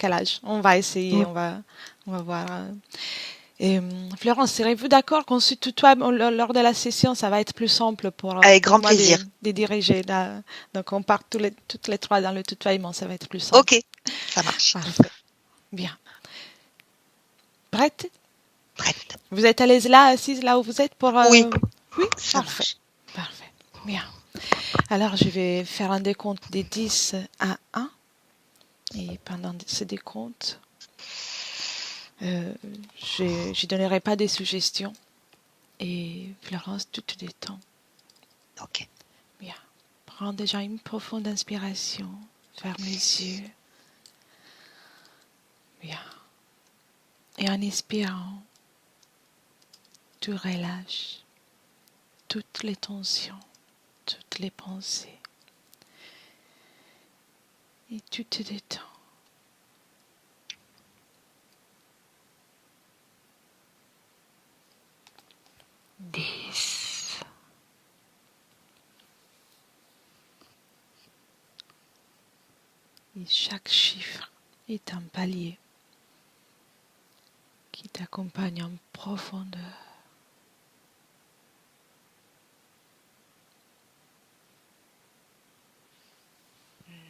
quel âge. On va essayer, Oui. on va voir. Et Florence, serez-vous d'accord qu'on se tutoie lors de la session? Ça va être plus simple Avec pour grand moi plaisir. de diriger. Donc, on part toutes les trois dans le tutoiement, ça va être plus simple. Ok, ça marche. Parfait. Bien. Prête? Prête. Vous êtes à l'aise là, assise là où vous êtes pour... Oui, Oui, ça parfait. marche. Parfait. Bien. Alors, je vais faire un décompte des 10 à 1. Et pendant ce décompte, je ne donnerai pas des suggestions. Et Florence, tu te détends. Ok. Bien. Prends déjà une profonde inspiration. Ferme les yeux. Bien. Et en expirant, tu relâches toutes les tensions, toutes les pensées. Et tu te détends. Dix. Et chaque chiffre est un palier qui t'accompagne en profondeur.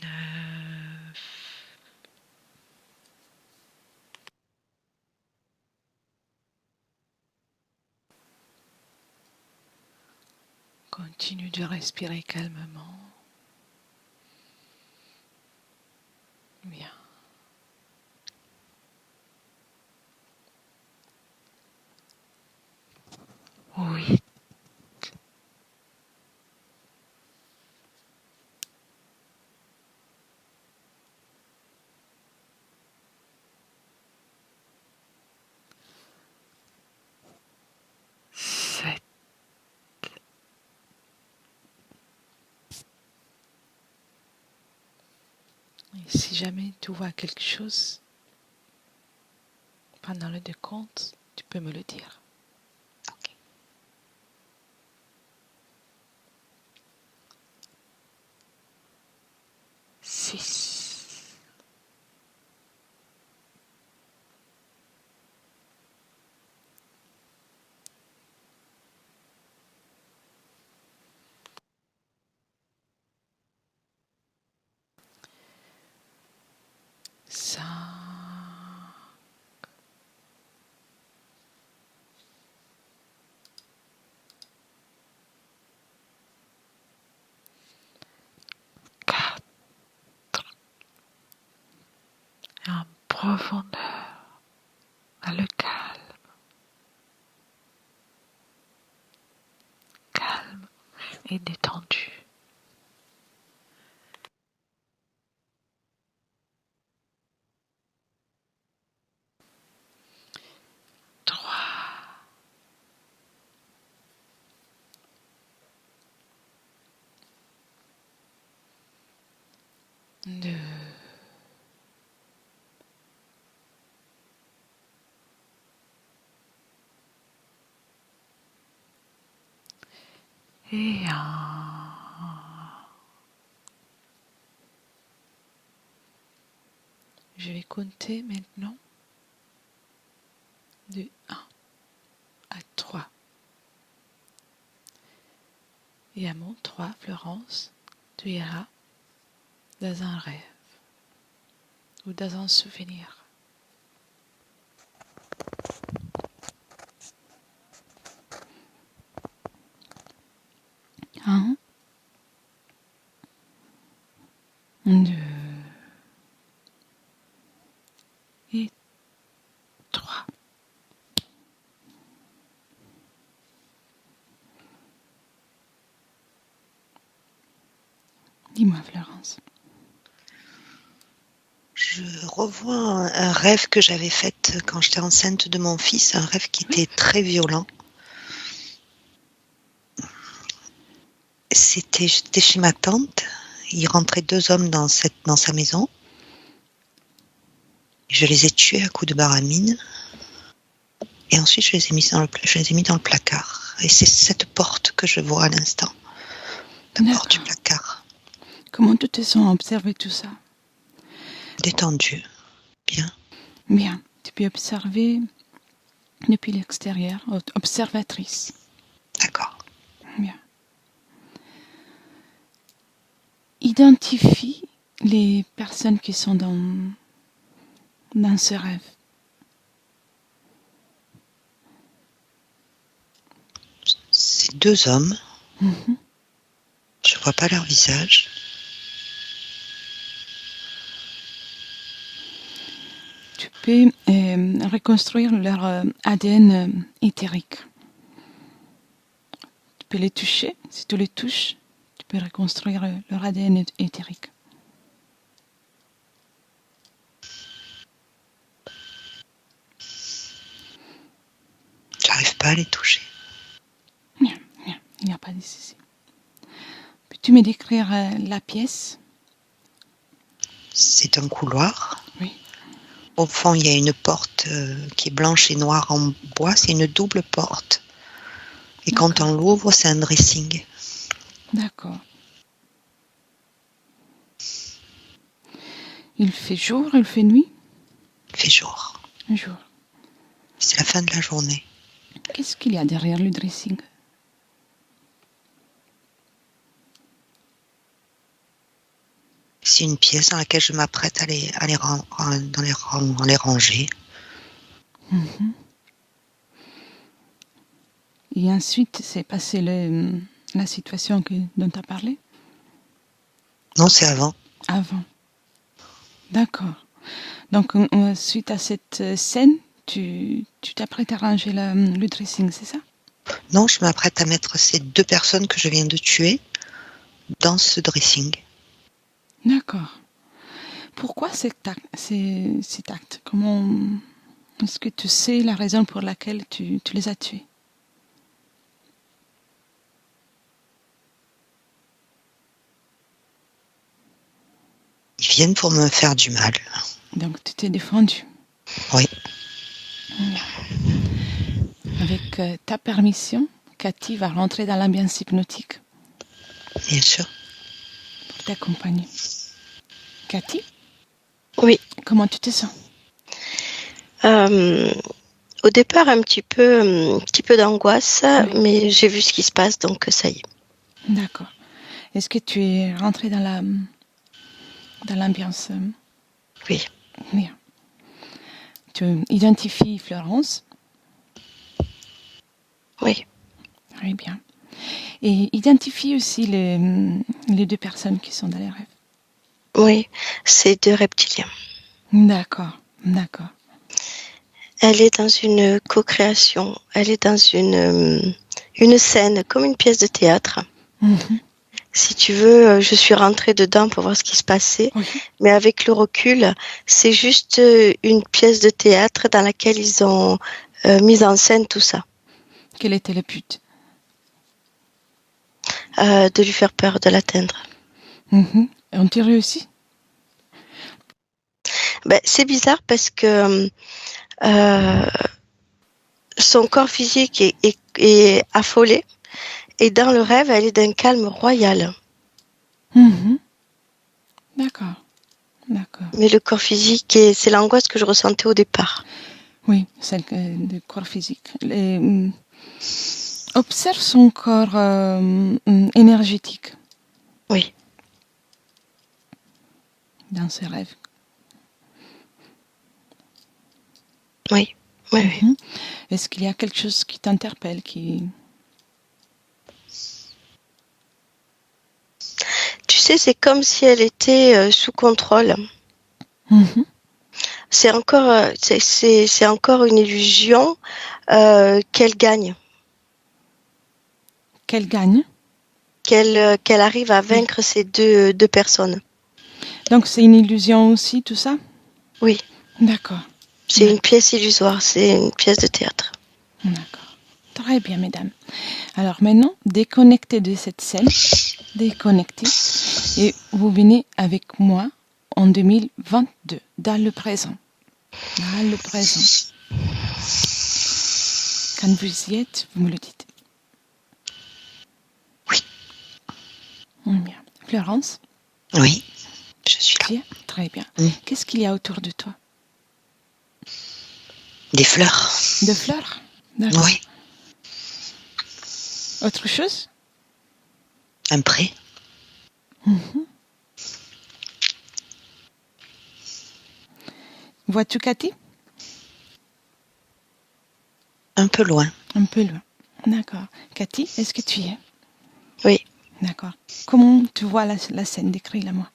9. Continue de respirer calmement. Bien. 8. 7. Et si jamais tu vois quelque chose pendant le décompte, tu peux me le dire. Ok. 6. 5. 4. En profondeur, dans le calme. Calme et détendu. 3. 2. Et 1. Je vais compter maintenant de 1 à 3. Et à mon 3, Florence, tu iras dans un rêve ou dans un souvenir. 1, 2 et 3. Dis-moi, Florence. Je revois un rêve que j'avais fait quand j'étais enceinte de mon fils, un rêve qui était très violent. J'étais chez ma tante, il rentrait 2 hommes dans sa maison. Je les ai tués à coups de baramine. Et ensuite, je les ai mis dans le placard. Et c'est cette porte que je vois à l'instant. La porte du placard. Comment tu te sens à observer tout ça? Détendue, Bien. Bien. Tu peux observer depuis l'extérieur, observatrice. D'accord. Bien. Identifie les personnes qui sont dans ce rêve. C'est 2 hommes. Mhm. Je vois pas leur visage. Tu peux reconstruire leur ADN éthérique. Tu peux les toucher. Si tu les touches, tu peux reconstruire leur ADN éthérique. J'arrive pas à les toucher. Bien, bien. Il n'y a pas de souci. Peux-tu me décrire la pièce? C'est un couloir. Oui. Au fond, il y a une porte qui est blanche et noire en bois. C'est une double porte. Et quand D'accord. on l'ouvre, c'est un dressing. D'accord. Il fait jour, il fait nuit? Il fait jour. Jour. C'est la fin de la journée. Qu'est-ce qu'il y a derrière le dressing? C'est une pièce dans laquelle je m'apprête à les ranger. Mhm. Et ensuite, c'est passé la situation dont tu as parlé? Non, c'est avant. Avant. D'accord. Donc, suite à cette scène, tu t'apprêtes à ranger le dressing, c'est ça? Non, je m'apprête à mettre ces 2 personnes que je viens de tuer dans ce dressing. D'accord. Pourquoi cet acte? Comment est-ce que tu sais la raison pour laquelle tu les as tués? Ils viennent pour me faire du mal. Donc, tu t'es défendu. Oui. Avec ta permission, Cathy va rentrer dans l'ambiance hypnotique Bien sûr. pour t'accompagner. Cathy, Oui. comment tu te sens? Au départ, un petit peu d'angoisse, Oui. mais j'ai vu ce qui se passe, donc ça y est. D'accord. Est-ce que tu es rentré dans l'ambiance? Oui. Bien. Tu identifies Florence? Oui. Très bien. Et identifie aussi les 2 personnes qui sont dans les rêves. Oui, c'est 2 reptiliens. D'accord, d'accord. Elle est dans une co-création. Elle est dans une scène, comme une pièce de théâtre. Mhm. Si tu veux, je suis rentrée dedans pour voir ce qui se passait, Oui. mais avec le recul, c'est juste une pièce de théâtre dans laquelle ils ont mis en scène tout ça. Quel était le but? De lui faire peur, de l'atteindre. Mhm. Ont-ils réussi? Ben, c'est bizarre parce que son corps physique est affolé et dans le rêve, elle est d'un calme royal. Mhm. D'accord, d'accord. Mais le corps physique, c'est l'angoisse que je ressentais au départ. Oui, celle du corps physique. Observe son corps énergétique Oui, dans ses rêves. oui, oui, oui. Mhm. Est-ce qu'il y a quelque chose qui t'interpelle, qui... Tu sais, c'est comme si elle était sous contrôle. Mhm. C'est encore une illusion qu'elle gagne, Qu'elle gagne? qu'elle arrive à vaincre ces deux personnes. Donc c'est une illusion aussi, tout ça? Oui, D'accord, c'est une pièce illusoire, c'est une pièce de théâtre. d'accord. Très bien, mesdames. Alors maintenant, déconnectez de cette scène, déconnectez, et vous venez avec moi en 2022, dans le présent. Dans le présent. Quand vous y êtes, vous me le dites. Oui. Bien. Florence, Oui, je suis là. tu es très bien. Mm. Qu'est-ce qu'il y a autour de toi? Des fleurs. De fleurs? D'accord. Oui. Autre chose? Un pré. Vois-tu Cathy? Un peu loin. Un peu loin. D'accord. Cathy, est-ce que tu y es? Oui. D'accord. Comment tu vois la scène? Décris-la moi.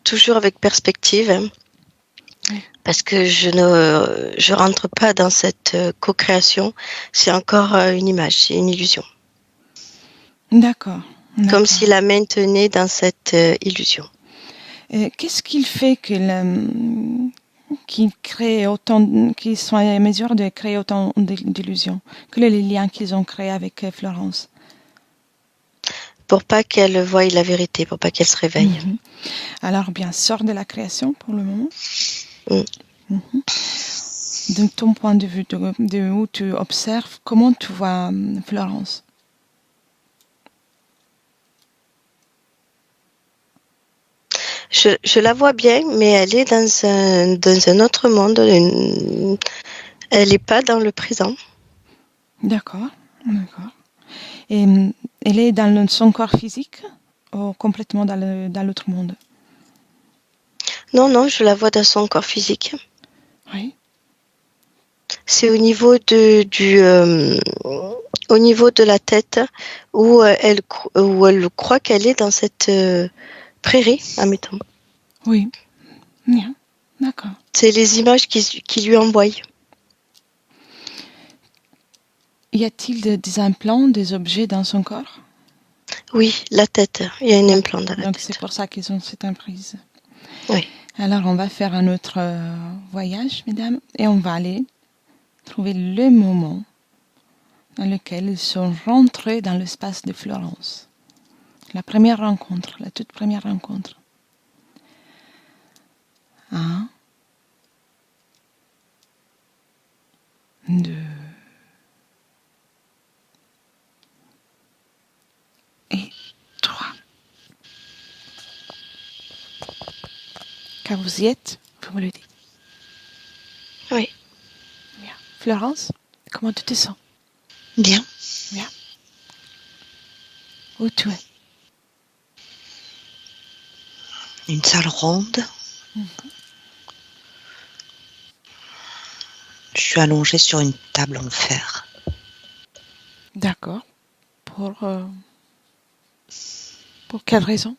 Toujours avec perspective, hein, Oui. parce que je rentre pas dans cette co-création. C'est encore une image, c'est une illusion. D'accord. Comme D'accord. si la main tenait dans cette illusion. Qu'est-ce qu'il fait qu'il crée autant, qu'ils soient à mesure de créer autant d'illusions? Quels sont les liens qu'ils ont créés avec Florence? Pour pas qu'elle voie la vérité, pour pas qu'elle se réveille. Alors bien, sors de la création pour le moment. Mm. De ton point de vue, de où tu observes, comment tu vois Florence? Je la vois bien, mais elle est dans un autre monde. Elle n'est pas dans le présent. D'accord, d'accord. Et elle est dans son corps physique ou complètement dans l'autre monde? Non, je la vois dans son corps physique. Oui. C'est au niveau au niveau de la tête où elle croit qu'elle est dans cette prairie, admettons. Oui. Bien. D'accord. C'est les images qui lui envoient. Y a-t-il des implants, des objets dans son corps? Oui, la tête. Il y a un implant dans la Donc tête. c'est pour ça qu'ils ont cette emprise. Oui. Alors on va faire un autre voyage, mesdames, et on va aller trouver le moment dans lequel ils sont rentrés dans l'espace de Florence. La première rencontre, la toute première rencontre. 1, 2 et 3. Quand vous y êtes, vous me le dites. Oui. Bien. Florence, comment tu te sens? Bien. Bien. Où tu es? Une salle ronde. Je suis allongée sur une table en fer. D'accord. Pour quelle raison?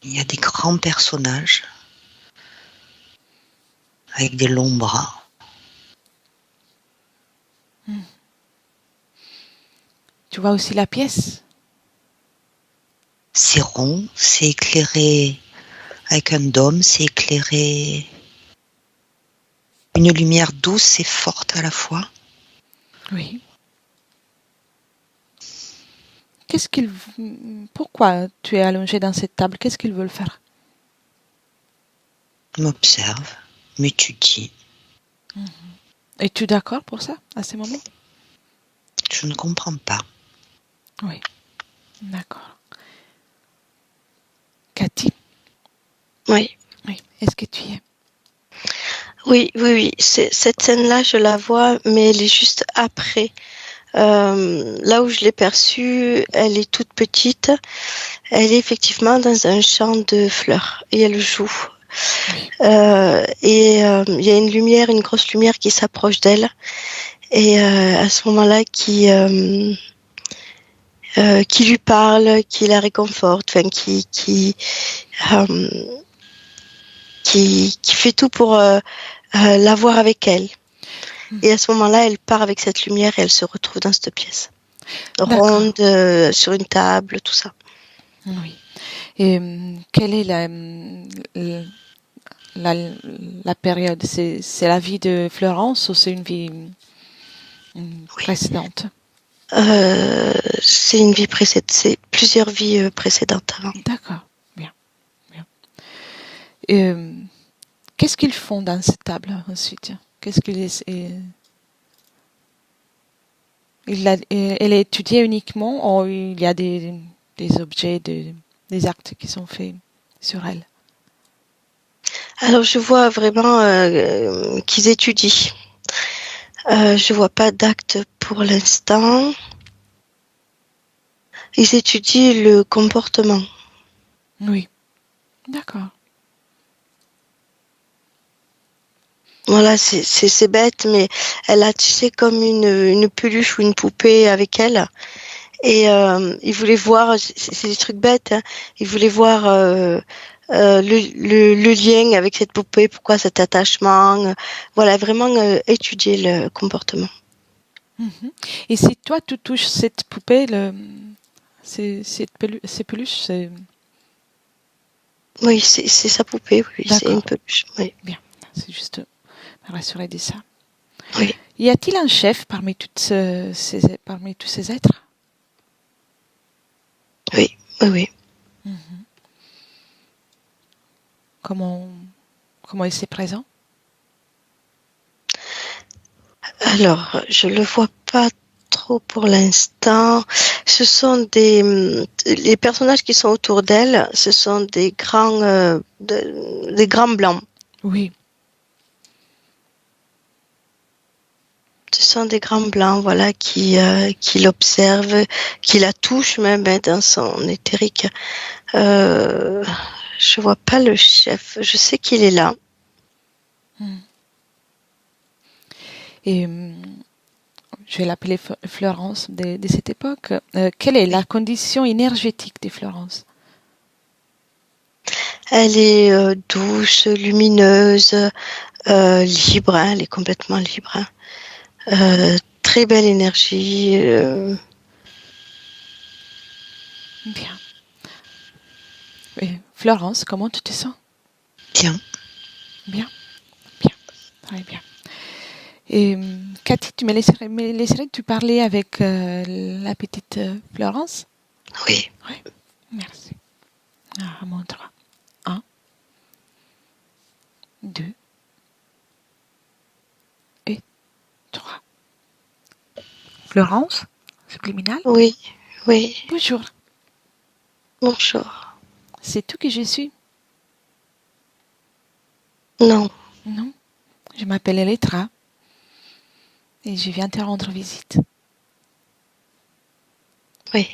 Il y a des grands personnages avec des longs bras. Tu vois aussi la pièce? C'est rond, c'est éclairé avec un dôme, c'est éclairé. Une lumière douce et forte à la fois. Oui. Pourquoi tu es allongé dans cette table? Qu'est-ce qu'ils veulent faire? M'observe, m'étudie. Es-tu d'accord pour ça, à ce moment? Je ne comprends pas. Oui. D'accord. Cathy? Oui. Oui. Est-ce que tu y es? Oui. Cette scène-là, je la vois, mais elle est juste après. Là où je l'ai perçue, elle est toute petite. Elle est effectivement dans un champ de fleurs et elle joue. Oui. Il y a une lumière, une grosse lumière qui s'approche d'elle. Et à ce moment-là, qui lui parle, qui la réconforte, enfin qui fait tout pour l'avoir avec elle. Et à ce moment-là, elle part avec cette lumière et elle se retrouve dans cette pièce. Ronde, sur une table, tout ça. Oui. Et quelle est la période? C'est la vie de Florence ou c'est une vie précédente? C'est une vie précédente, c'est plusieurs vies précédentes avant. D'accord. Bien. Et, qu'est-ce qu'ils font dans cette table ensuite? Elle est étudiée uniquement ou il y a des objets, des actes qui sont faits sur elle? Alors, je vois vraiment qu'ils étudient. Je vois pas d'acte pour l'instant. Ils étudient le comportement. Oui, d'accord. Voilà, c'est bête, mais elle a, tu sais, comme une peluche ou une poupée avec elle. Et il voulait voir, c'est des trucs bêtes, hein. Il voulait voir le lien avec cette poupée, pourquoi cet attachement. Voilà, vraiment étudier le comportement. Mhm. Et si toi, tu touches cette poupée, ces peluches, c'est... Oui, c'est sa poupée, oui, c'est une D'accord, peluche. Oui, bien. C'est juste me rassurer de ça. oui, Y a-t-il un chef parmi tous ces êtres? oui, oui, oui. Mhm. Comment, comment il s'est présent? Alors, je le vois pas trop pour l'instant. Ce sont les personnages qui sont autour d'elle, ce sont des grands blancs. Oui, Ce sont des grands blancs, voilà, qui l'observent, qui la touchent même hein, dans son éthérique. Euh, je vois pas le chef. Je sais qu'il est là. et je vais l'appeler Florence de cette époque. Quelle est la Oui. condition énergétique de Florence? Elle est douce, lumineuse, libre. Hein, elle est complètement libre. Hein. Très belle énergie. Bien. Et Florence, comment tu te sens? Tiens, Bien, bien, très bien. Et Cathy, tu me laisserais tu parler avec la petite Florence? oui. Oui, merci. Ah, montre. Un, deux et trois. Florence, subliminal. Oui, oui. Bonjour, Bonjour. c'est tout que je suis? Non. Non, je m'appelle Elettra et je viens te rendre visite. Oui.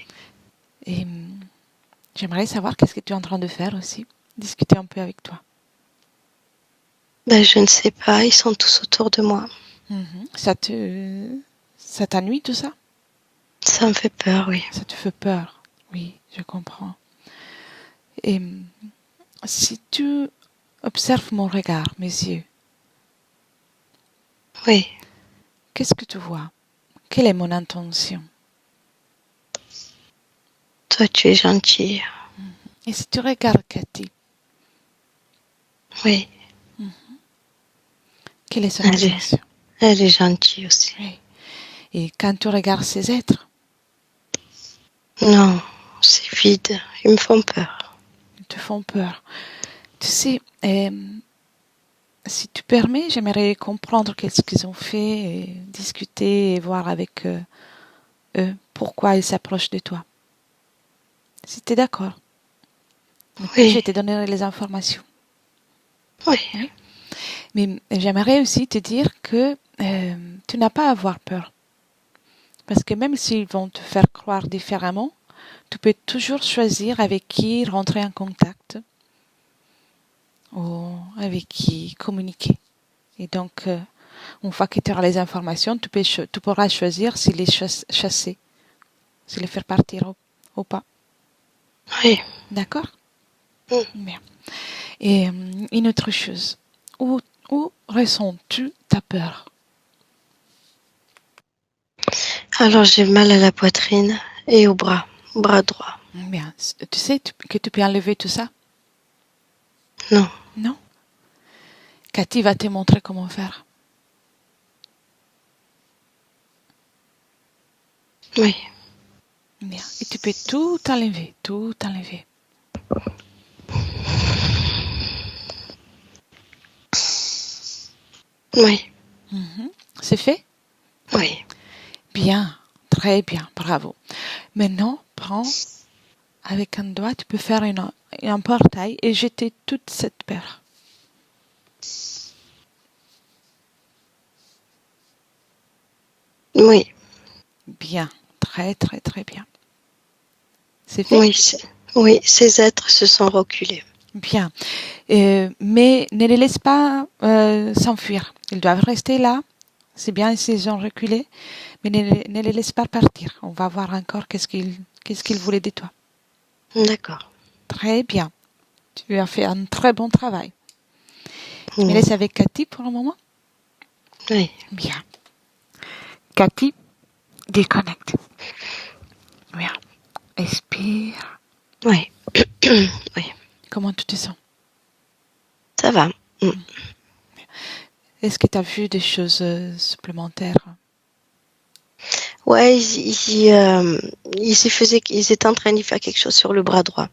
Et j'aimerais savoir qu'est-ce que tu es en train de faire aussi. Discuter un peu avec toi. Ben, je ne sais pas. Ils sont tous autour de moi. Mhm. Ça t'ennuie tout ça? Ça me fait peur, oui. Ça te fait peur? Oui, je comprends. Et si tu observes mon regard, mes yeux, Oui. qu'est-ce que tu vois? Quelle est mon intention? Toi, tu es gentille. Et si tu regardes Cathy, Oui. quelle est son Elle est, intention? elle est gentille aussi. Oui. Et quand tu regardes ces êtres, Non, c'est vide. Ils me font peur. ils te font peur. Tu sais, si tu permets, j'aimerais comprendre qu'est-ce qu'ils ont fait, et discuter et voir avec eux pourquoi ils s'approchent de toi. Si tu es d'accord. Après, je Oui. te donnerai les informations. Oui. Oui. Mais j'aimerais aussi te dire que tu n'as pas à avoir peur. Parce que même s'ils vont te faire croire différemment, tu peux toujours choisir avec qui rentrer en contact ou avec qui communiquer. Et donc, une fois que tu auras les informations, tu pourras choisir si les chasser, si les faire partir ou pas. Oui. D'accord? Mm. Bien. Et une autre chose. Où, où ressens-tu ta peur? Alors, j'ai mal à la poitrine et au bras droit. Bien. Tu sais que tu peux enlever tout ça? Non. Non? Cathy va te montrer comment faire. Oui. Bien. Et tu peux tout enlever, tout enlever. Oui. C'est fait? Oui. Bien. Très bien. Bravo. Maintenant, prends avec un doigt, tu peux faire un portail et jeter toute cette peur. Oui, Bien, très très très bien. C'est fait? oui, ces êtres se sont reculés. Bien. Mais ne les laisse pas s'enfuir. Ils doivent rester là. C'est bien s'ils ont reculé, mais ne les laisse pas partir. On va voir encore qu'est-ce qu'ils voulaient de toi. D'accord. Très bien. Tu as fait un très bon travail. Tu me Mm. laisses avec Cathy pour un moment? Oui. Bien. Cathy, déconnecte. Bien. Expire. Oui. Oui, Comment tu te sens? ça va. Mm. Est-ce que tu as vu des choses supplémentaires? Ouais, ils étaient en train d'y faire quelque chose sur le bras droit.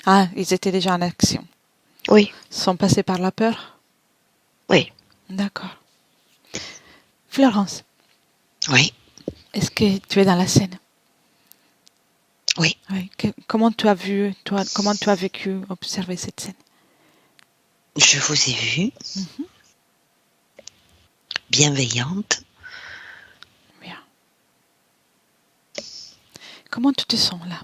Ah, ils étaient déjà en action. Oui, Ils sont passés par la peur? oui. D'accord. Florence, Oui, est-ce que tu es dans la scène? oui. Oui. Comment tu as vu, toi, comment tu as vécu, observé cette scène? Je vous ai vu, Mhm. bienveillante. Bien. Comment tu te sens là?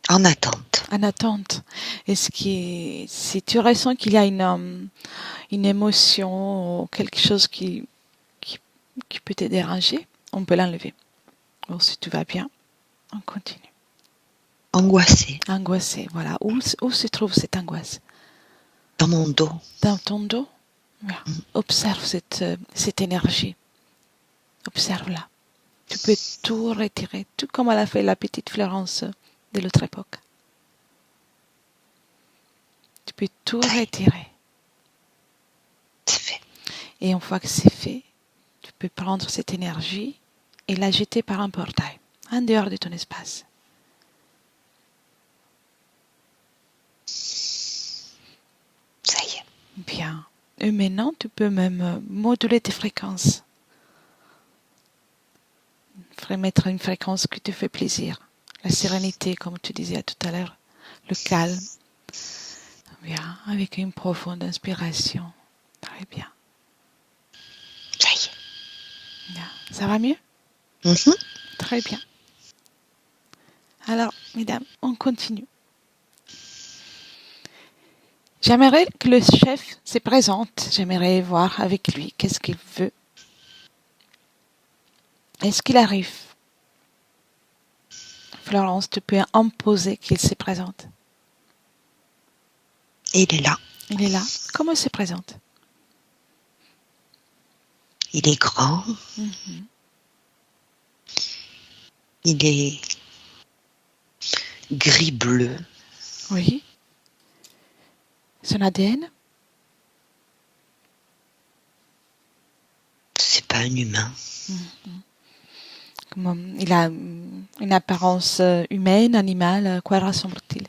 En attente. En attente. Si tu ressens qu'il y a une émotion ou quelque chose qui, qui peut te déranger, on peut l'enlever. Ou si tout va bien, on continue. Angoissée. Angoissé, voilà. Où se trouve cette angoisse? Dans mon dos. Dans ton dos? Bien. Observe cette énergie. Observe-la. Tu peux tout retirer, tout comme elle a fait la petite Florence de l'autre époque. Tu peux tout retirer. C'est fait. Et une fois que c'est fait, tu peux prendre cette énergie et la jeter par un portail, en dehors de ton espace. Ça y est. Bien. Et maintenant, tu peux même moduler tes fréquences. Mettre une fréquence qui te fait plaisir. La sérénité, comme tu disais tout à l'heure. Le calme. Bien. Avec une profonde inspiration. Très bien. Ça y est. Bien. Ça va mieux? Mhm. Très bien. Alors, mesdames, on continue. J'aimerais que le chef se présente. J'aimerais voir avec lui qu'est-ce qu'il veut. Est-ce qu'il arrive? Florence, tu peux imposer qu'il se présente. Il est là. Il est là. Comment il se présente? Il est grand. Mhm. Il est gris-bleu. Oui. Son ADN? C'est pas un humain. Il a une apparence humaine, animale. À quoi ressemble-t-il?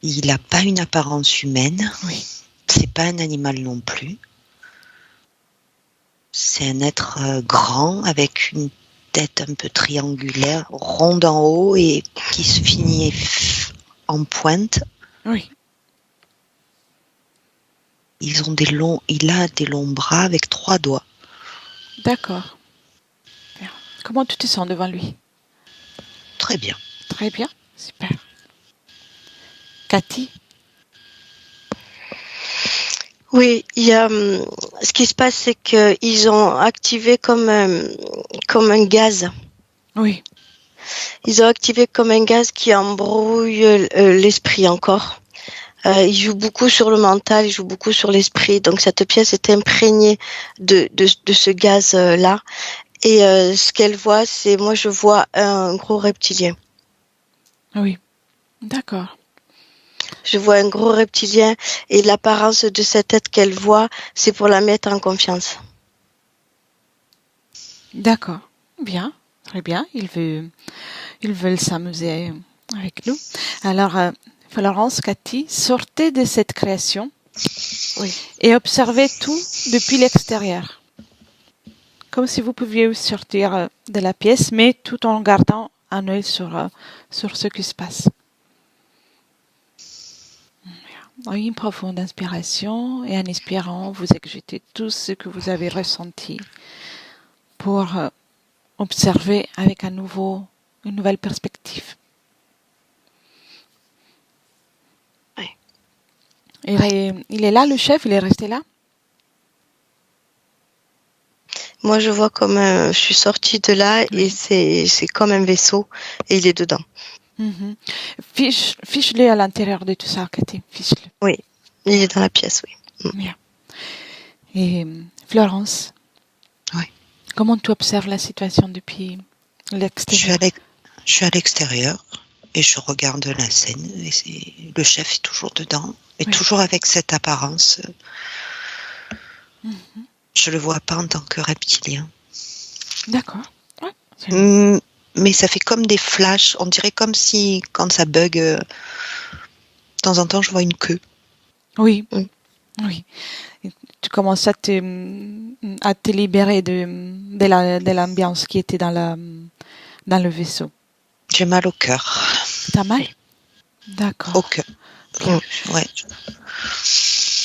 Il n'a pas une apparence humaine. Oui. C'est pas un animal non plus. C'est un être grand avec une tête un peu triangulaire, ronde en haut et qui se finit en pointe. Oui. Il a des longs bras avec 3 doigts. D'accord. Bien. Comment tu te sens devant lui? Très bien. Très bien. Super. Cathy? Oui, ce qui se passe, c'est qu'ils ont activé comme un gaz. Oui. Ils ont activé comme un gaz qui embrouille l'esprit encore. Ils jouent beaucoup sur le mental, ils jouent beaucoup sur l'esprit. Donc cette pièce est imprégnée de ce gaz-là. Et ce qu'elle voit, moi je vois un gros reptilien. Oui. D'accord. Je vois un gros reptilien et l'apparence de cette tête qu'elle voit, c'est pour la mettre en confiance. D'accord. Bien. Très bien. Ils veulent s'amuser avec nous. Alors, Florence, Cathy, sortez de cette création Oui. et observez tout depuis l'extérieur. Comme si vous pouviez sortir de la pièce, mais tout en gardant un œil sur ce qui se passe. une profonde inspiration et en inspirant, vous exécutez tout ce que vous avez ressenti pour observer avec une nouvelle perspective. Oui. Il est là, le chef, il est resté là? Moi, je vois comme je suis sortie de là et c'est comme un vaisseau et il est dedans. Mhm. Fiche-le à l'intérieur de tout ça, Cathy. Fiche-le. Oui, il est dans la pièce, oui. Bien. Et Florence, Oui. comment tu observes la situation depuis l'extérieur? Je suis à l'extérieur et je regarde la scène. Et le chef est toujours dedans, et toujours avec cette apparence. Je le vois pas en tant que reptilien. D'accord. Ouais, mais ça fait comme des flashs. On dirait comme si, quand ça bug, de temps en temps, je vois une queue. oui. Oui. Et tu commences à te libérer de l'ambiance qui était dans le vaisseau. J'ai mal au cœur. T'as mal? D'accord. Au cœur. Ouais.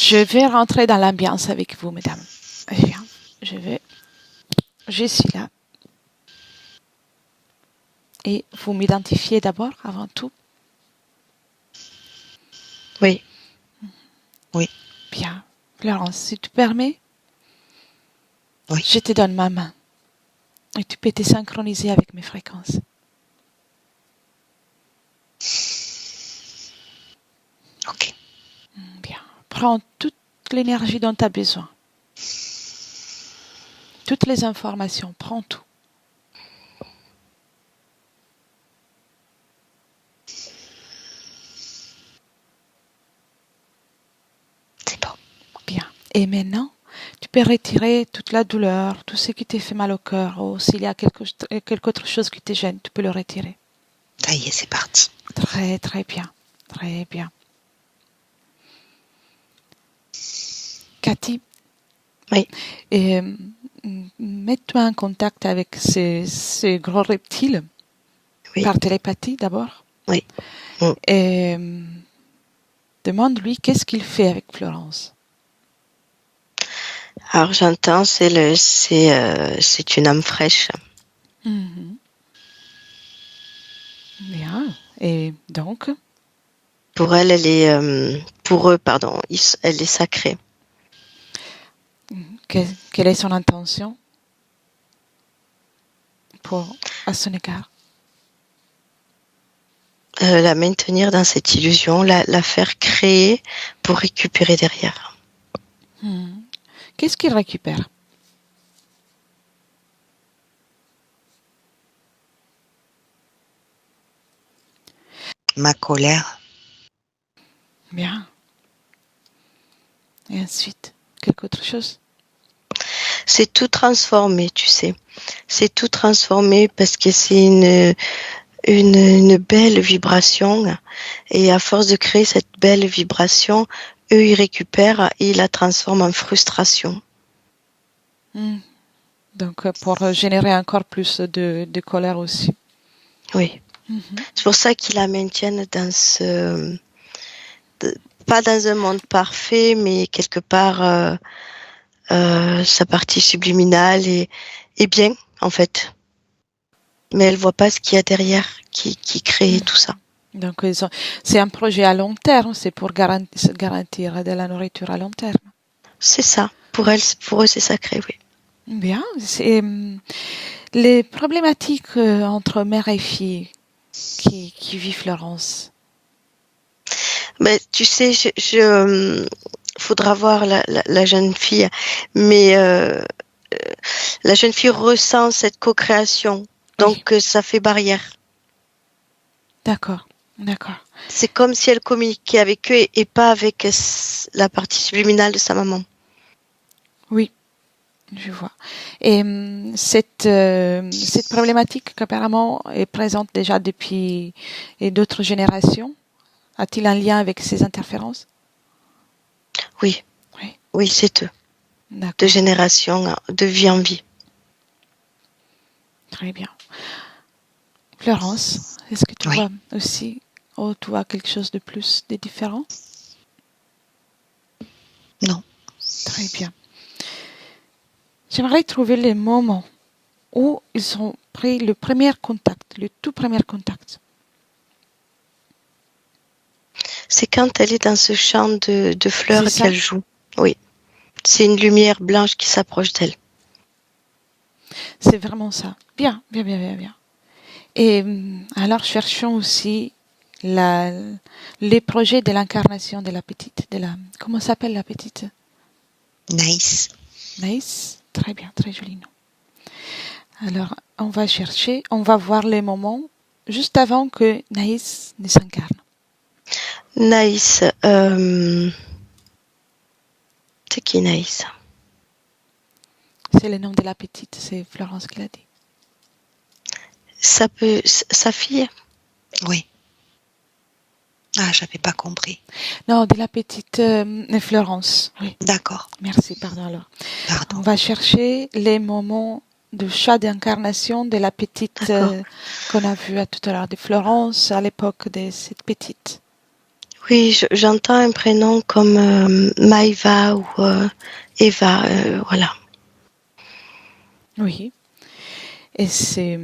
Je vais rentrer dans l'ambiance avec vous, mesdames. Bien. Je suis là. Et vous m'identifiez d'abord, avant tout? Oui. Oui. Bien. Florence, si tu permets, oui. Je te donne ma main. Et tu peux te synchroniser avec mes fréquences. Ok. Bien. Prends toute l'énergie dont tu as besoin. Toutes les informations, prends tout. C'est bon. Bien. Et maintenant, tu peux retirer toute la douleur, tout ce qui te fait mal au cœur, ou s'il y a quelque autre chose qui te gêne, tu peux le retirer. Ça y est, c'est parti. Très, très bien. Très bien. Cathy? Oui. Et, mets-toi en contact avec ces gros reptiles. Oui. Par télépathie d'abord. Oui. Et demande-lui qu'est-ce qu'il fait avec Florence. Alors j'entends, c'est une âme fraîche. Bien. Et donc? Pour elle, pour eux, pardon, elle est sacrée. Quelle est son intention à son égard? La maintenir dans cette illusion, la faire créer pour récupérer derrière. Qu'est-ce qu'il récupère? Ma colère. Bien. Et ensuite, quelque autre chose? C'est tout transformé, tu sais. C'est tout transformé parce que c'est une belle vibration. Et à force de créer cette belle vibration, eux, ils récupèrent et ils la transforment en frustration. Donc, pour générer encore plus de colère aussi. Oui. C'est pour ça qu'ils la maintiennent pas dans un monde parfait, mais quelque part, sa partie subliminale est bien, en fait. Mais elle voit pas ce qu'il y a derrière qui crée tout ça. Donc, c'est un projet à long terme, c'est pour garantir de la nourriture à long terme. C'est ça. Pour eux, c'est sacré, oui. Bien. Les problématiques entre mère et fille qui vit Florence. Mais tu sais, faudra voir la jeune fille, mais la jeune fille ressent cette co-création, donc ça fait barrière. D'accord. C'est comme si elle communiquait avec eux et pas avec la partie subliminale de sa maman. Oui, je vois. Et cette problématique qu'apparemment est présente déjà depuis d'autres générations, a-t-il un lien avec ces interférences? Oui, c'est eux. D'accord. De génération, de vie en vie. Très bien. Florence, est-ce que tu vois aussi, tu vois quelque chose de plus, de différent? Non. Très bien. J'aimerais trouver les moments où ils ont pris le premier contact, le tout premier contact. C'est quand elle est dans ce champ de fleurs C'est ça? qu'elle joue. Oui. C'est une lumière blanche qui s'approche d'elle. C'est vraiment ça. Bien, bien, bien, bien, bien. Et alors, cherchons aussi les projets de l'incarnation de la petite, comment s'appelle la petite? Naïs. Naïs. Très bien, très joli nom. Alors, on va chercher, on va voir les moments juste avant que Naïs ne s'incarne. Naïs. C'est qui Naïs? C'est le nom de la petite, c'est Florence qui l'a dit. Sa fille? Oui. Ah, j'avais pas compris. Non, de la petite Florence. Oui, D'accord. merci, pardon alors. On Pardon. va chercher les moments de choix d'incarnation de la petite qu'on a vue tout à l'heure, de Florence, à l'époque de cette petite. Oui, j'entends un prénom comme Maïva ou Eva, voilà. Oui. Et c'est...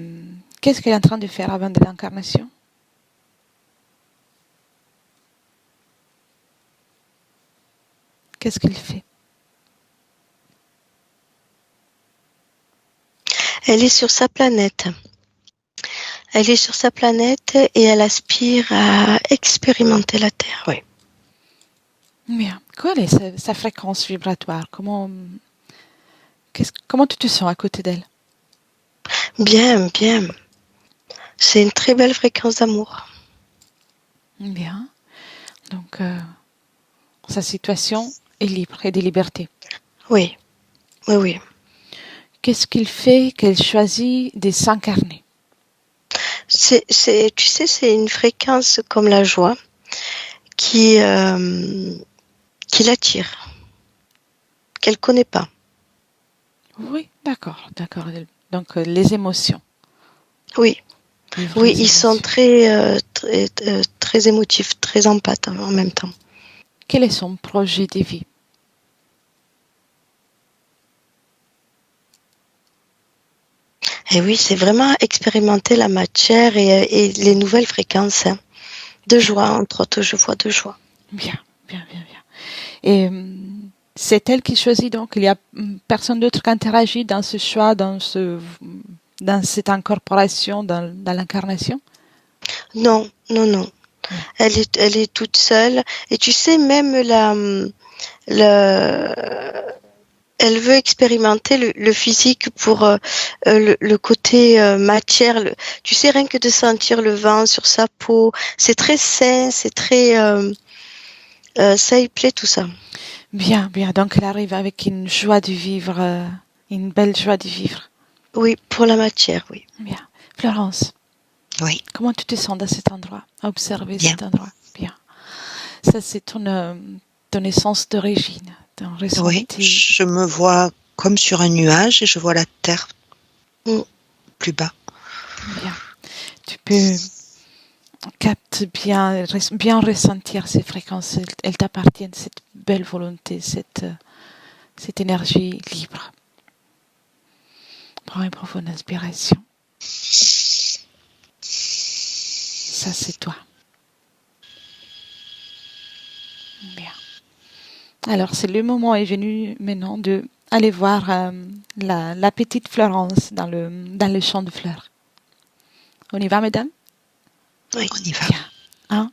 Qu'est-ce qu'elle est en train de faire avant de l'incarnation? Qu'est-ce qu'il fait? Elle est sur sa planète. Elle est sur sa planète et elle aspire à expérimenter la Terre, oui. Bien. Quelle est sa fréquence vibratoire? Comment tu te sens à côté d'elle? Bien, bien. C'est une très belle fréquence d'amour. Bien. Donc, sa situation est libre et de liberté. Oui, oui, oui. Qu'est-ce qu'il fait qu'elle choisit de s'incarner? Tu sais, c'est une fréquence comme la joie qui l'attire, qu'elle connaît pas. Oui, d'accord. Donc, les émotions. Oui, Vivre oui, les ils sont émotions. très émotifs, très empathes en même temps. Quel est son projet de vie? Et oui, c'est vraiment expérimenter la matière et les nouvelles fréquences de joie, entre autres, je vois de joie. Bien, bien, bien, bien. Et c'est elle qui choisit donc. Il y a personne d'autre qui interagit dans ce choix, dans cette incorporation, dans l'incarnation? Non, non, non. Elle est toute seule. Et tu sais, même elle veut expérimenter le physique pour le côté matière. Tu sais, rien que de sentir le vent sur sa peau, c'est très sain, c'est très... ça y plaît, tout ça. Bien, bien. Donc, elle arrive avec une joie de vivre, une belle joie de vivre. Oui, pour la matière, oui. Bien. Florence, Oui. comment tu te sens dans cet endroit, à observer Bien. cet endroit? Bien. Ça, c'est ton essence d'origine, ton ressenti. Oui, je me vois comme sur un nuage et je vois la terre plus bas. Bien. Tu peux capter bien ressentir ces fréquences. Elles t'appartiennent, cette belle volonté, cette énergie libre. Prends une profonde inspiration. Ça, c'est toi. Bien. Alors, c'est le moment est venu maintenant de aller voir la petite Florence dans le champ de fleurs. On y va, mesdames? Oui, on y va. Bien. 1,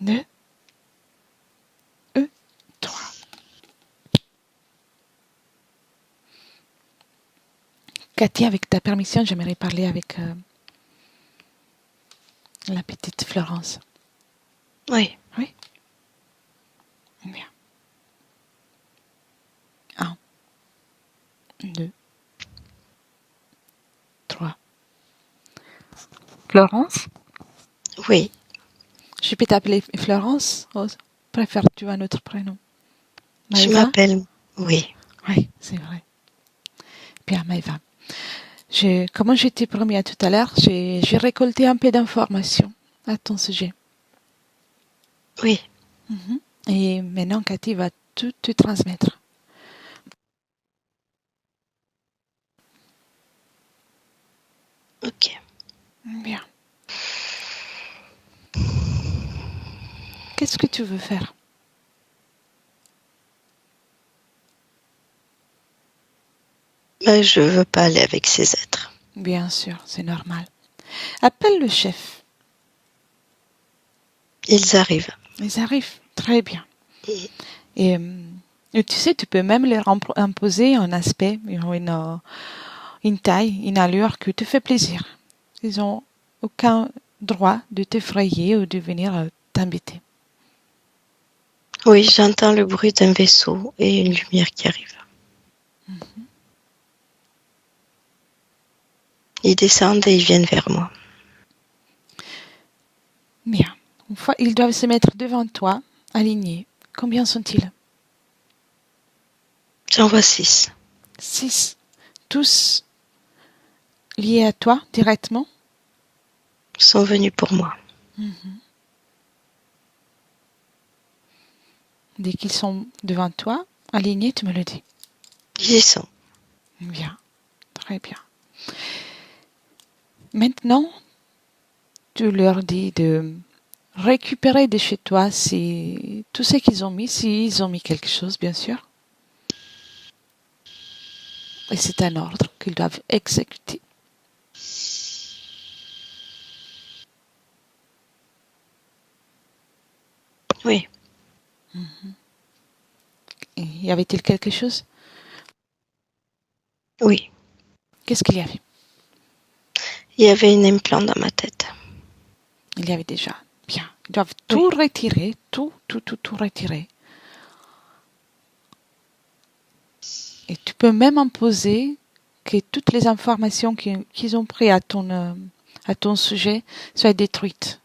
2, 3. Cathy, avec ta permission, j'aimerais parler avec la petite Florence. Oui. Oui? Bien. 1, 2, 3. Florence? Oui. Je peux t'appeler Florence? Ou préfères-tu un autre prénom? Je Maëva? m'appelle... Oui. Oui, c'est vrai. Bien, Maëva. Comme je t'ai promis à tout à l'heure, j'ai récolté un peu d'informations à ton sujet. Oui. Et maintenant, Cathy va tout te transmettre. Ok. Bien. Qu'est-ce que tu veux faire? Ben, je veux pas aller avec ces êtres. Bien sûr, c'est normal. Appelle le chef. Ils arrivent. Ils arrivent. Très bien. Et tu sais, tu peux même leur imposer un aspect, une taille, une allure qui te fait plaisir. Ils n'ont aucun droit de t'effrayer ou de venir t'embêter. Oui, j'entends le bruit d'un vaisseau et une lumière qui arrive. Ils descendent et ils viennent vers moi. Bien. Une fois, ils doivent se mettre devant toi, alignés. Combien sont-ils? J'en vois 6. 6. Tous liés à toi directement? Ils sont venus pour moi. Dès qu'ils sont devant toi, alignés, tu me le dis. Ils y sont. Bien. Très bien. Maintenant, tu leur dis de récupérer de chez toi tout ce qu'ils ont mis, s'ils ont mis quelque chose, bien sûr. Et c'est un ordre qu'ils doivent exécuter. Oui. Et y avait-il quelque chose? Oui. Qu'est-ce qu'il y avait? Il y avait une implant dans ma tête. Il y avait déjà. Bien. Ils doivent tout retirer, tout retirer. Et tu peux même imposer que toutes les informations qu'ils ont prises à ton sujet soient détruites.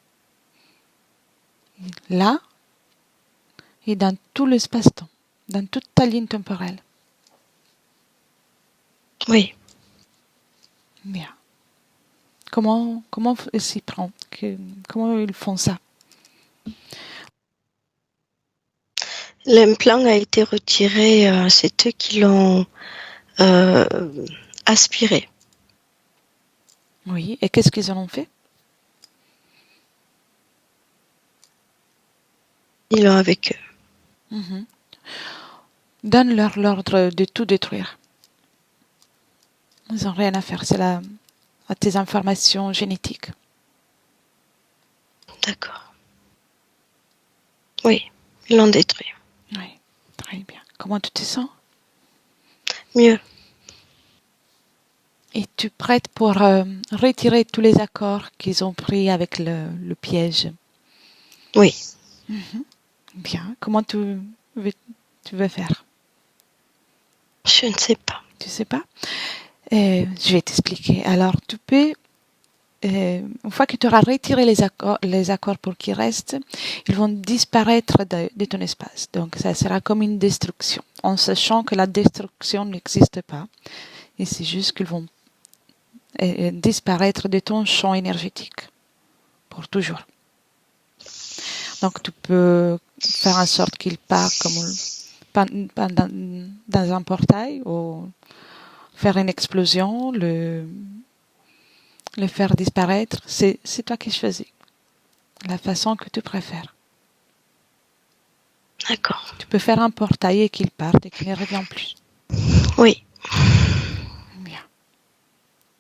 Là, et dans tout l'espace-temps, dans toute ta ligne temporelle. Oui. Bien. Comment ils s'y prennent? Comment ils font ça? L'implant a été retiré, c'est eux qui l'ont aspiré. Oui. Et qu'est-ce qu'ils en ont fait? Ils l'ont avec eux. Donne-leur l'ordre de tout détruire. Ils n'ont rien à faire. C'est à tes informations génétiques. D'accord. Oui, ils l'ont détruit. Oui. Très bien. Comment tu te sens? Mieux. Et tu prêtes pour retirer tous les accords qu'ils ont pris avec le piège? Oui. Bien. Comment tu veux faire? Je ne sais pas. Tu sais pas? Je vais t'expliquer. Alors, tu peux, une fois que tu auras retiré les accords pour qu'ils restent, ils vont disparaître de ton espace. Donc, ça sera comme une destruction, en sachant que la destruction n'existe pas. Et c'est juste qu'ils vont disparaître de ton champ énergétique pour toujours. Donc, tu peux faire en sorte qu'ils partent dans un portail ou faire une explosion, le faire disparaître. C'est toi qui choisis la façon que tu préfères. D'accord. Tu peux faire un portail et qu'il parte et qu'il ne revient plus. Oui. Bien.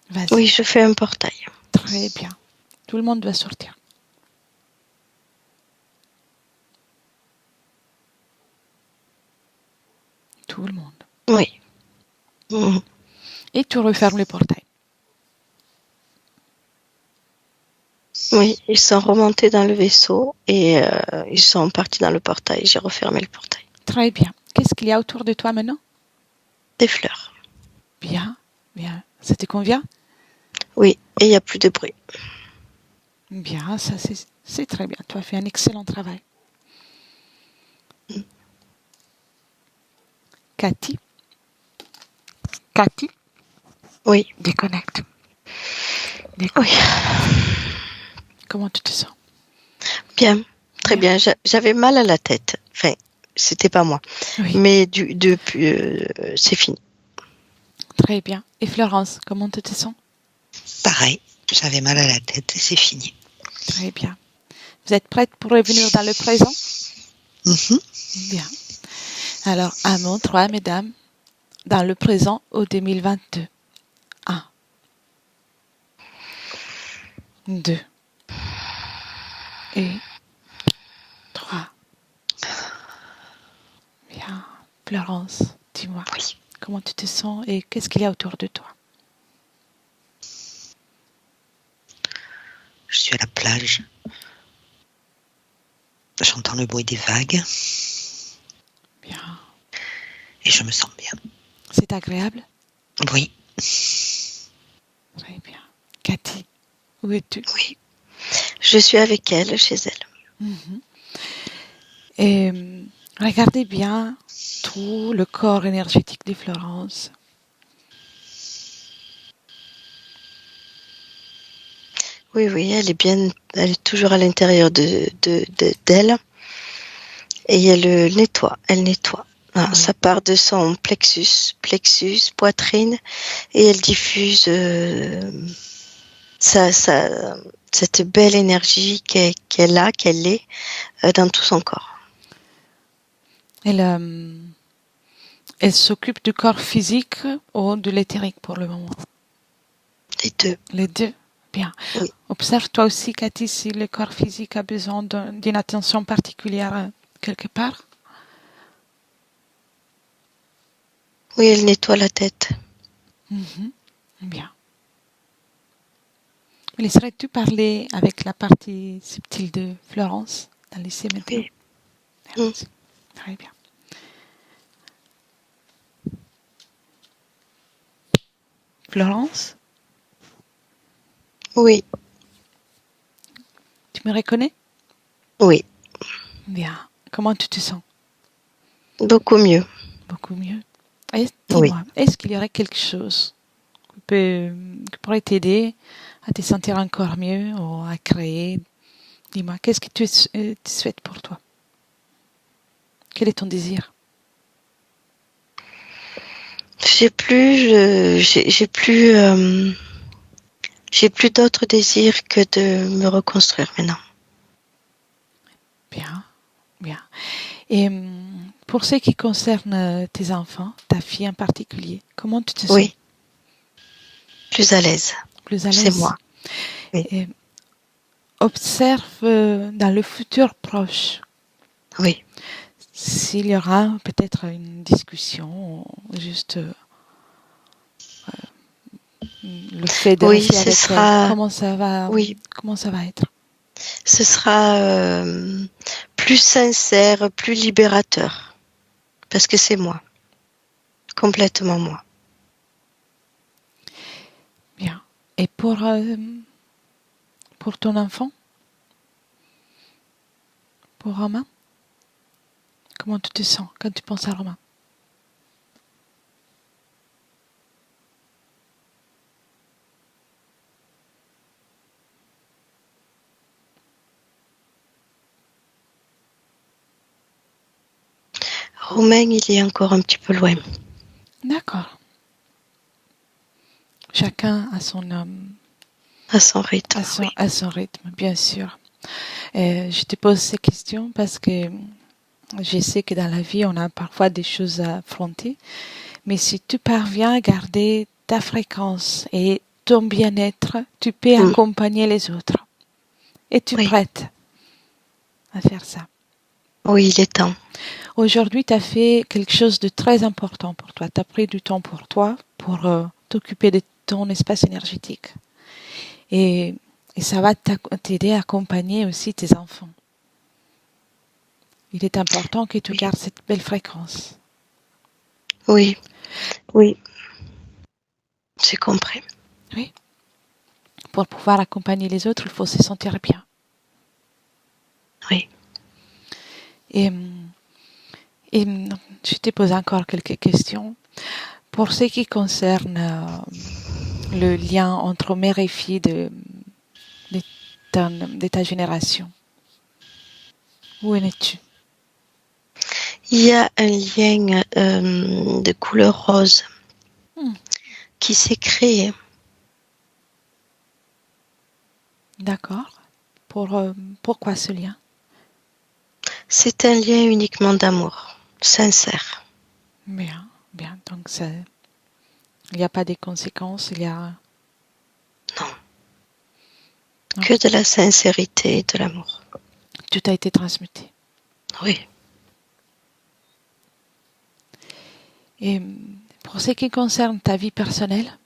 Vas-y. Oui, je fais un portail. Très bien. Tout le monde doit sortir. Tout le monde. Oui. Mhm. Et tu refermes le portail. Oui, ils sont remontés dans le vaisseau et ils sont partis dans le portail. J'ai refermé le portail. Très bien. Qu'est-ce qu'il y a autour de toi maintenant? Des fleurs. Bien, bien. Ça te convient? Oui, et il n'y a plus de bruit. Bien, ça c'est très bien. Tu as fait un excellent travail. Cathy? Oui. Déconnecte. Oui. Comment tu te sens? Bien. Très bien. J'avais mal à la tête. Enfin, c'était pas moi. Oui, Mais depuis, c'est fini. très bien. Et Florence, comment tu te sens? Pareil, j'avais mal à la tête et c'est fini. Très bien. Vous êtes prête pour revenir dans le présent? Mhm. Bien. Alors, à mon 3, mesdames, dans le présent au 2022. 1, 2 et 3. Bien. Florence, dis-moi, Oui. comment tu te sens et qu'est-ce qu'il y a autour de toi? Je suis à la plage. J'entends le bruit des vagues Bien. et je me sens bien. C'est agréable? Oui, Très bien. Cathy, où es-tu? oui. Je suis avec elle, chez elle. Mhm. Et regardez bien tout le corps énergétique de Florence. Oui, oui, elle est toujours à l'intérieur d'elle. Et elle nettoie, elle nettoie. Voilà, Oui. ça part de son plexus, poitrine, et elle diffuse cette belle énergie qu'elle est dans tout son corps. Elle s'occupe du corps physique ou de l'éthérique pour le moment? Les deux. Les deux. Bien. Oui. Observe toi aussi, Cathy, si le corps physique a besoin d'une attention particulière quelque part. Oui, elle nettoie la tête. Mhm. Bien. Laisserais-tu parler avec la partie subtile de Florence dans l'essai maintenant? Oui. Merci. Très bien. Florence, Oui, tu me reconnais? oui, Bien. Comment tu te sens? beaucoup mieux. Beaucoup mieux. Oui. Dis-moi, est-ce qu'il y aurait quelque chose qui pourrait t'aider à te sentir encore mieux ou à créer? Dis-moi, qu'est-ce que tu souhaites pour toi? Quel est ton désir? J'ai plus d'autre désir que de me reconstruire maintenant. Bien, bien. Et pour ce qui concerne tes enfants, ta fille en particulier, comment tu te sens? Oui, plus à l'aise. Plus à C'est l'aise? moi. Oui, Et observe dans le futur proche oui, s'il y aura peut-être une discussion, ou juste le fait de oui, rester avec elle. oui, Comment ça va être? ce sera plus sincère, plus libérateur, parce que c'est moi, complètement moi. Bien. Et pour ton enfant, pour Romain, comment tu te sens quand tu penses à Romain? Romain, il est encore un petit peu loin. D'accord. Chacun a son À son rythme, oui. à son rythme, bien sûr. Je te pose ces questions parce que je sais que dans la vie, on a parfois des choses à affronter. Mais si tu parviens à garder ta fréquence et ton bien-être, tu peux Mm, accompagner les autres. Et tu es oui, prête à faire ça. oui, il est temps. Aujourd'hui, tu as fait quelque chose de très important pour toi. Tu as pris du temps pour toi, pour t'occuper de ton espace énergétique. Et, et ça va t'aider à accompagner aussi tes enfants. Il est important que tu Oui, gardes cette belle fréquence. oui, oui, j'ai compris. Oui. Pour pouvoir accompagner les autres, il faut se sentir bien. Oui. Et, et je te pose encore quelques questions. Pour ce qui concerne le lien entre mère et fille de ta génération, où en es-tu? Il y a un lien de couleur rose Hmm, qui s'est créé. d'accord. Pourquoi ce lien? C'est un lien uniquement d'amour, sincère. Bien, bien. Donc, il n'y a pas de conséquences, il y a... Non, Non, que de la sincérité et de l'amour. tout a été transmuté. Oui. Et pour ce qui concerne ta vie personnelle,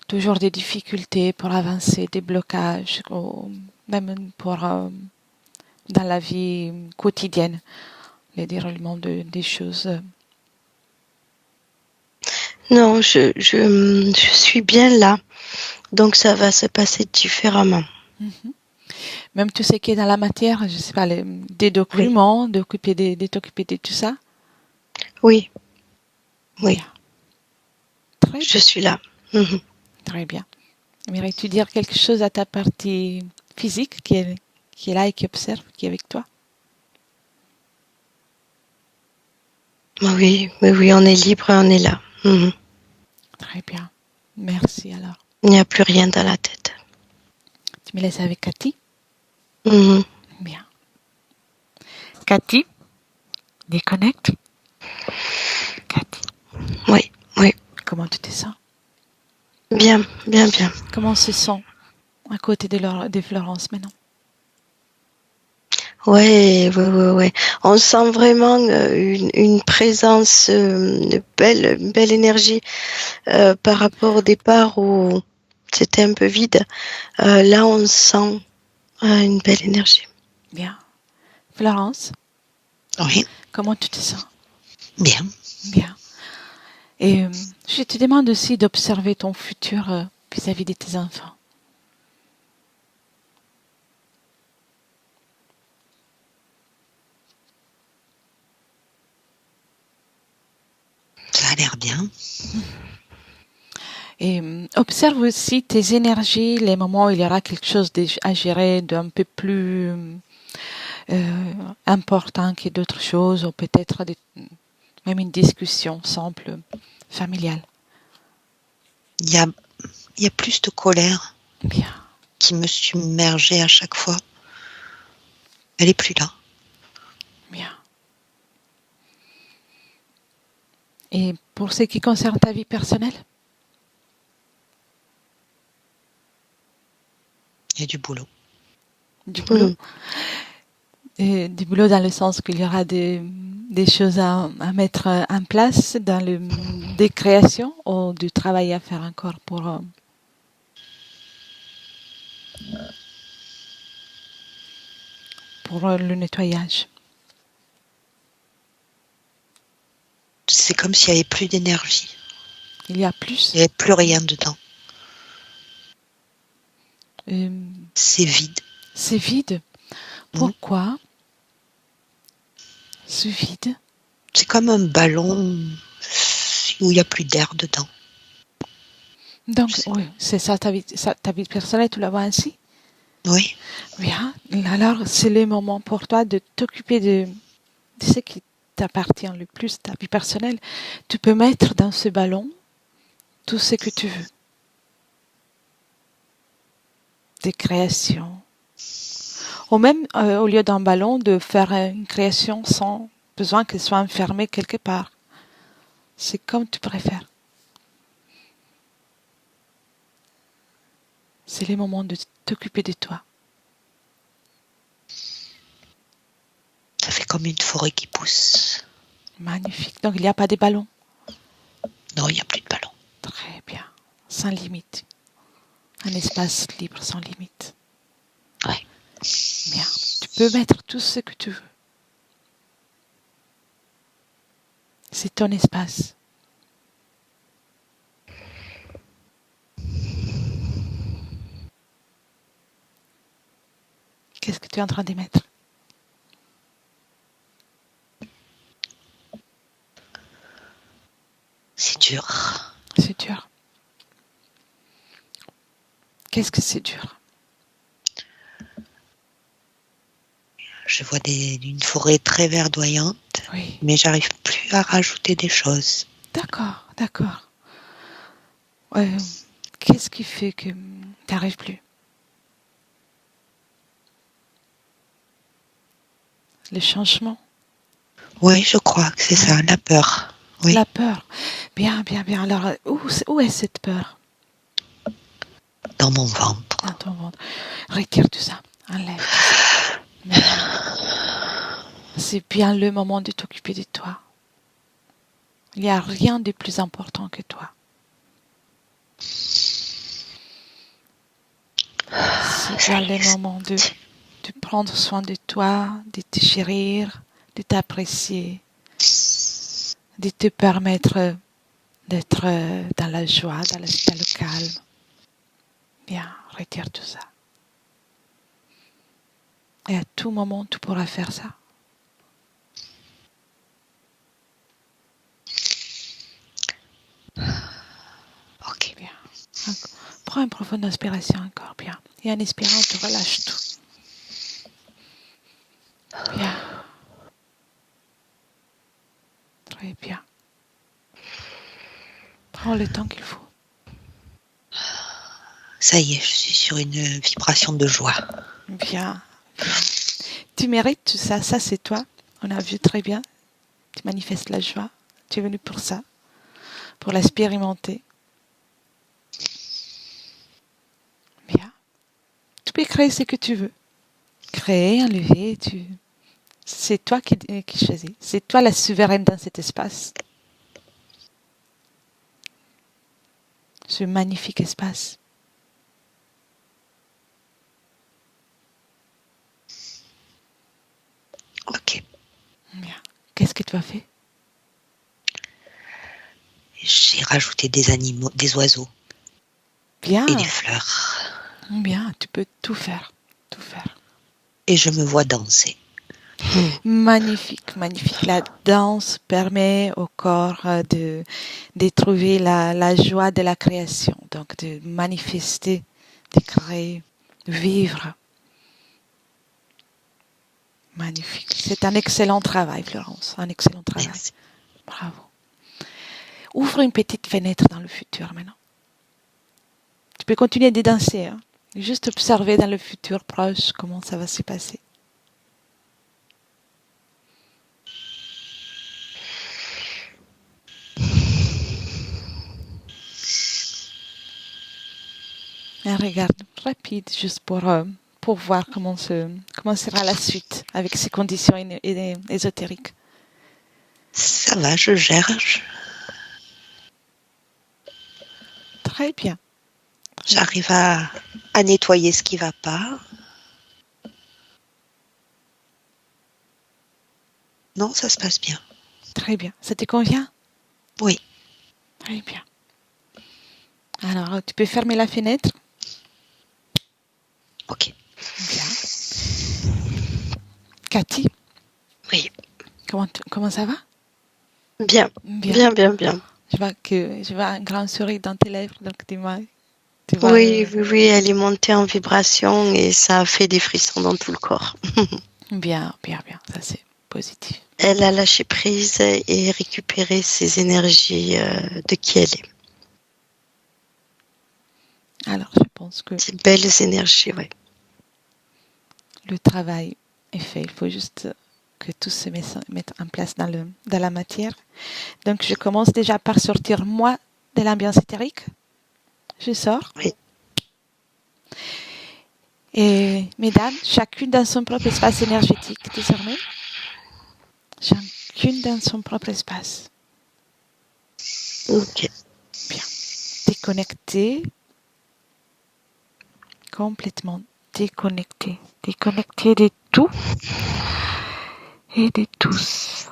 toujours des difficultés pour avancer, des blocages, ou même pour dans la vie quotidienne, le déroulement des choses. Non, je suis bien là. Donc ça va se passer différemment. Mhm. Même tout ce qui est dans la matière, je sais pas, des Oui, documents, de t'occuper de tout ça. oui, oui. Bien, très Je bien, suis là. Mhm. très bien. Aimerais-tu dire quelque chose à ta partie physique qui est là et qui observe, qui est avec toi? Oui, oui, oui, on est libre et on est là. Mhm. Très bien. Merci alors. Il n'y a plus rien dans la tête. Tu me laisses avec Cathy? Mhm. Bien. Cathy, déconnecte. Cathy, Oui, oui. comment tu te sens? Bien, bien, bien. Comment on se sent à côté de Florence maintenant? Ouais, ouais, ouais, ouais. On sent vraiment une présence, une belle énergie par rapport au départ où c'était un peu vide. Là, on sent une belle énergie. Bien. Florence, Oui, comment tu te sens? bien. Bien. Et je te demande aussi d'observer ton futur vis-à-vis de tes enfants. Ça a l'air bien. Et observe aussi tes énergies, les moments où il y aura quelque chose à gérer d'un peu plus important que d'autres choses, ou peut-être même une discussion simple, familiale. Il y a, il y a plus de colère Bien, qui me submergeait à chaque fois. Elle est plus là. bien. Et pour ce qui concerne ta vie personnelle, Il y a du boulot. du boulot, Mhm. du boulot dans le sens qu'il y aura des choses à mettre en place dans des créations ou du travail à faire encore pour le nettoyage. C'est comme s'il n'y avait plus d'énergie. Il y a Il plus. n'y avait plus rien dedans. Euh, C'est vide. c'est vide. Mhm. Pourquoi ce vide? C'est comme un ballon où il n'y a plus d'air dedans. Donc, Je sais oui, c'est ça ta vie personnelle, tu la vois ainsi? pas. Oui, Bien. Alors, c'est le moment pour toi de t'occuper de ce qui t'appartient le plus, ta vie personnelle. Tu peux mettre dans ce ballon tout ce que tu veux. Des créations. Ou même, au lieu d'un ballon, de faire une création sans besoin qu'elle soit enfermée quelque part. C'est comme tu préfères. C'est le moment de t'occuper de toi. ça fait comme une forêt qui pousse. Magnifique. Donc, il n'y a pas de ballon. Non, il n'y a plus de ballon. Très bien. Sans limite. Un espace libre sans limite. Ouais. Bien. Tu peux mettre tout ce que tu veux. C'est ton espace. Qu'est-ce que tu es en train de mettre? C'est dur. C'est dur. Qu'est-ce que c'est dur? Je vois une forêt très verdoyante Oui. mais j'arrive plus à rajouter des choses. D'accord, d'accord. Qu'est-ce qui fait que tu n'arrives plus? Le changement, Oui, je crois que c'est ça, la peur. Oui, la peur. Bien, bien, bien. Alors, où est cette peur? dans mon ventre. Dans ton ventre. Retire tout ça. Enlève tout ça. Maintenant, c'est bien le moment de t'occuper de toi. Il n'y a rien de plus important que toi. C'est bien le moment de prendre soin de toi, de te chérir, de t'apprécier, de te permettre d'être dans la joie, dans le calme. Bien, retire tout ça. Et à tout moment, tu pourras faire ça. Ok. Bien. Prends une profonde inspiration encore, bien. Et en inspirant, tu relâches tout. Bien. Très bien. Prends le temps qu'il faut. Ça y est, je suis sur une vibration de joie. Bien, bien. Tu mérites tout ça. Ça, c'est toi. On a vu très bien. Tu manifestes la joie. Tu es venu pour ça. Pour l'expérimenter. Bien. Tu peux créer ce que tu veux. Créer, enlever, c'est toi qui choisis. C'est toi la souveraine dans cet espace. Ce magnifique espace. Ok. Bien. Qu'est-ce que tu as fait? J'ai rajouté des animaux, des oiseaux Bien. et des fleurs. Bien, tu peux tout faire. Tout faire. Et je me vois danser. Magnifique, magnifique. La danse permet au corps de trouver la joie de la création, donc de manifester, de créer, de vivre. Magnifique. C'est un excellent travail, Florence. Un excellent travail. Merci. Bravo. Ouvre une petite fenêtre dans le futur maintenant. Tu peux continuer de danser, hein. Juste observer dans le futur proche comment ça va se passer. Un regard rapide juste pour voir comment sera la suite avec ces conditions ésotériques. Ça va, je gère. Très bien. J'arrive à nettoyer ce qui va pas. Non, ça se passe bien. Très bien. Ça te convient? Oui. Très bien. Alors, tu peux fermer la fenêtre. Ok. Bien. Cathy, Oui, comment ça va? bien, Bien. bien, bien, bien. Je vois un grand sourire dans tes lèvres, donc tu vois. Oui, oui, oui, elle est montée en vibration et ça a fait des frissons dans tout le corps. Bien, bien, bien. Ça, c'est positif. Elle a lâché prise et récupéré ses énergies de qui elle est. Alors, je pense que Ces belles énergies, oui. le travail est fait. Il faut juste que tout se mette en place dans la matière. Donc, je commence déjà par sortir moi de l'ambiance éthérique. Je sors. Oui. Et mesdames, chacune dans son propre espace énergétique désormais. Chacune dans son propre espace. Ok. Bien. Déconnectée. Complètement déconnectée. Déconnectée de tout et de tous.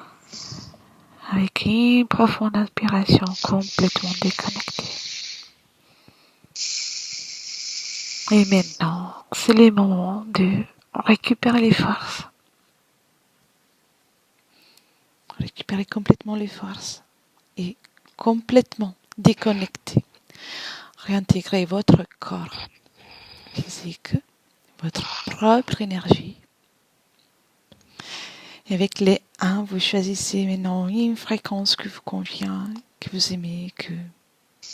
Avec une profonde inspiration, complètement déconnectée. Et maintenant, c'est le moment de récupérer les forces. Récupérer complètement les forces et complètement déconnecter. Réintégrer votre corps physique, votre propre énergie. Et avec les 1, vous choisissez maintenant une fréquence qui vous convient, que vous aimez, que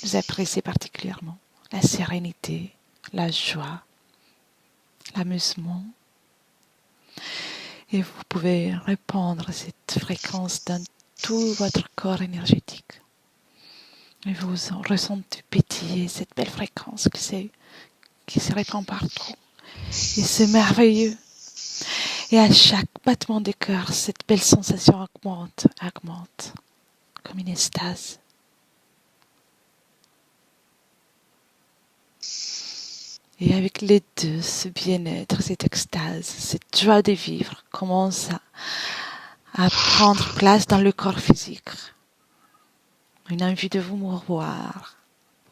vous appréciez particulièrement. La sérénité, la joie, l'amusement. Et vous pouvez répandre cette fréquence dans tout votre corps énergétique. Et vous ressentez pétiller cette belle fréquence qui se répand partout. Et c'est merveilleux. Et à chaque battement du cœur, cette belle sensation augmente, comme une extase. Et avec les deux, ce bien-être, cette extase, cette joie de vivre commence à prendre place dans le corps physique. Une envie de vous mouvoir.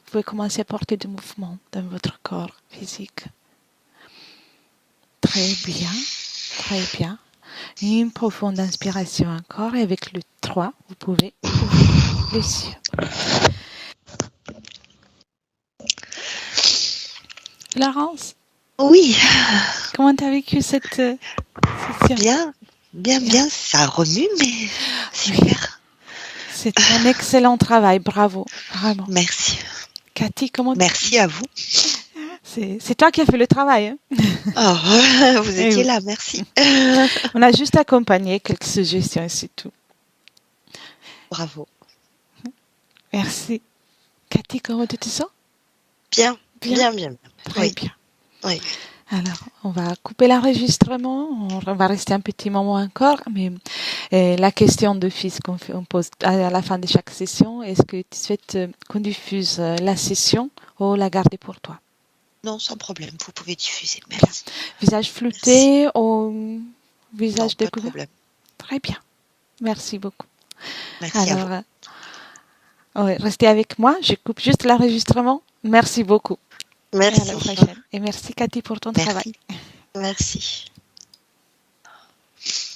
Vous pouvez commencer à porter du mouvement dans votre corps physique. Très bien, très bien. Une profonde inspiration encore et avec le 3, vous pouvez ouvrir les yeux. Laurence, Oui, comment t'as vécu cette session? bien, ça remue, mais super. C'est un excellent travail, bravo, vraiment. Merci. Cathy, comment Merci à vous. C'est toi qui as fait le travail. Hein? Oh, vous étiez oui. là, merci. On a juste accompagné quelques suggestions et c'est tout. Bravo. Merci. Cathy, comment tu te sens? Bien. Très Oui. bien. Oui. Alors, on va couper l'enregistrement. On va rester un petit moment encore, mais la question de fils on pose à la fin de chaque session, est-ce que tu souhaites qu'on diffuse la session ou la garder pour toi? Non, sans problème, vous pouvez diffuser. Merci. Visage flouté ou visage Non, pas de découvert? problème. Très bien. Merci beaucoup. Merci à vous. Alors, restez avec moi. Je coupe juste l'enregistrement. Merci beaucoup. Merci. Et à la prochaine. Et merci Cathy pour ton travail. Merci.